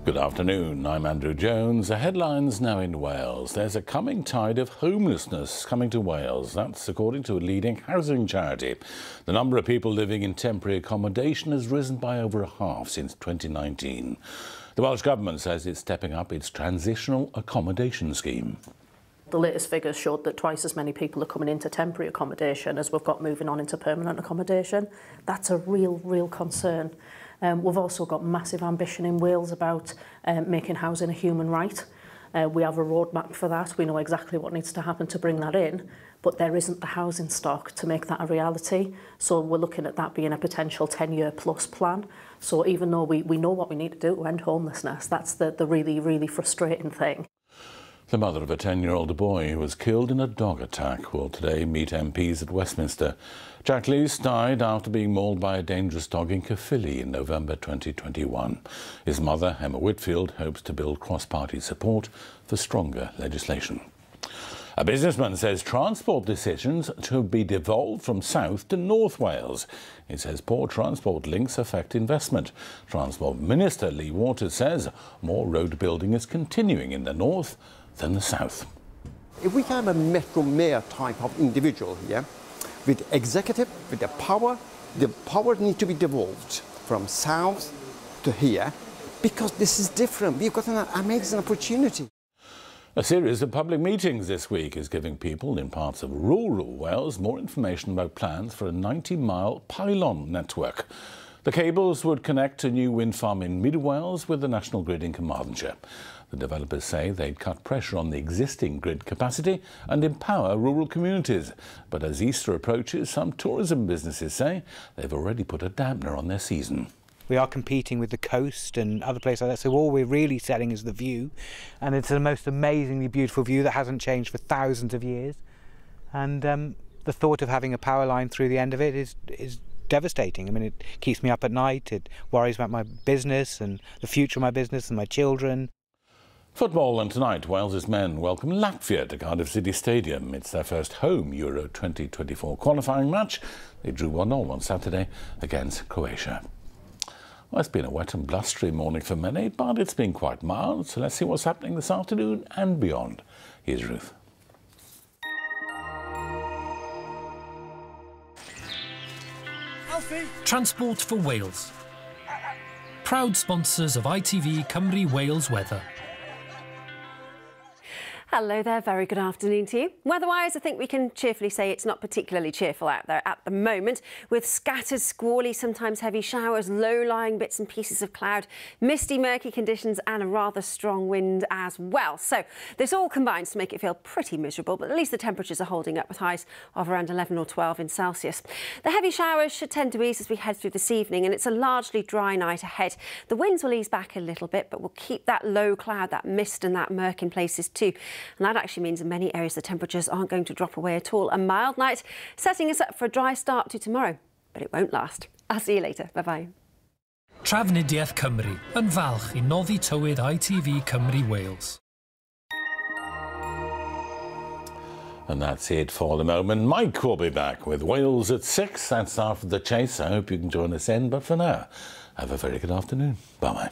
Good afternoon, I'm Andrew Jones. The headlines now in Wales. There's a coming tide of homelessness coming to Wales. That's according to a leading housing charity. The number of people living in temporary accommodation has risen by over a half since 2019. The Welsh Government says it's stepping up its transitional accommodation scheme. The latest figures showed that twice as many people are coming into temporary accommodation as we've got moving on into permanent accommodation. That's a real concern. We've also got massive ambition in Wales about making housing a human right. We have a roadmap for that. We know exactly what needs to happen to bring that in, but there isn't the housing stock to make that a reality. So we're looking at that being a potential 10-year plus plan. So even though we know what we need to do to end homelessness, that's the really frustrating thing. The mother of a 10-year-old boy who was killed in a dog attack will today meet MPs at Westminster. Jack Lees died after being mauled by a dangerous dog in Caerphilly in November 2021. His mother, Emma Whitfield, hopes to build cross-party support for stronger legislation. A businessman says transport decisions should be devolved from South to North Wales. He says poor transport links affect investment. Transport Minister Lee Waters says more road building is continuing in the north than the south. If we have a metro mayor type of individual here, with executive, with the power needs to be devolved from south to here, because this is different. We've got an amazing opportunity. A series of public meetings this week is giving people in parts of rural Wales more information about plans for a 90-mile pylon network. The cables would connect a new wind farm in Mid Wales with the national grid in Carmarthenshire. The developers say they'd cut pressure on the existing grid capacity and empower rural communities. But as Easter approaches, some tourism businesses say they've already put a dampener on their season. We are competing with the coast and other places like that, so all we're really selling is the view. And it's the most amazingly beautiful view that hasn't changed for thousands of years. And the thought of having a power line through the end of it is devastating. I mean, it keeps me up at night, it worries about my business and the future of my business and my children. Football, and tonight Wales's men welcome Latvia to Cardiff City Stadium. It's their first home Euro 2024 qualifying match. They drew 1-0 on Saturday against Croatia. Well, it's been a wet and blustery morning for many, but it's been quite mild, so let's see what's happening this afternoon and beyond. Here's Ruth. Transport for Wales. Proud sponsors of ITV Cymru Wales Weather. Hello there, very good afternoon to you. Weather-wise, I think we can cheerfully say it's not particularly cheerful out there at the moment, with scattered squally, sometimes heavy showers, low-lying bits and pieces of cloud, misty, murky conditions and a rather strong wind as well. So this all combines to make it feel pretty miserable, but at least the temperatures are holding up with highs of around 11 or 12 in Celsius. The heavy showers should tend to ease as we head through this evening, and it's a largely dry night ahead. The winds will ease back a little bit, but we'll keep that low cloud, that mist and that murk in places too. And that actually means in many areas the temperatures aren't going to drop away at all. A mild night setting us up for a dry start to tomorrow, but it won't last. I'll see you later. Bye-bye. Trafnidiaeth Cymru yn falch I noddi tywyd ITV Cymru Wales. And that's it for the moment. Mike will be back with Wales at 6. That's after the chase. I hope you can join us then. But for now, have a very good afternoon. Bye-bye.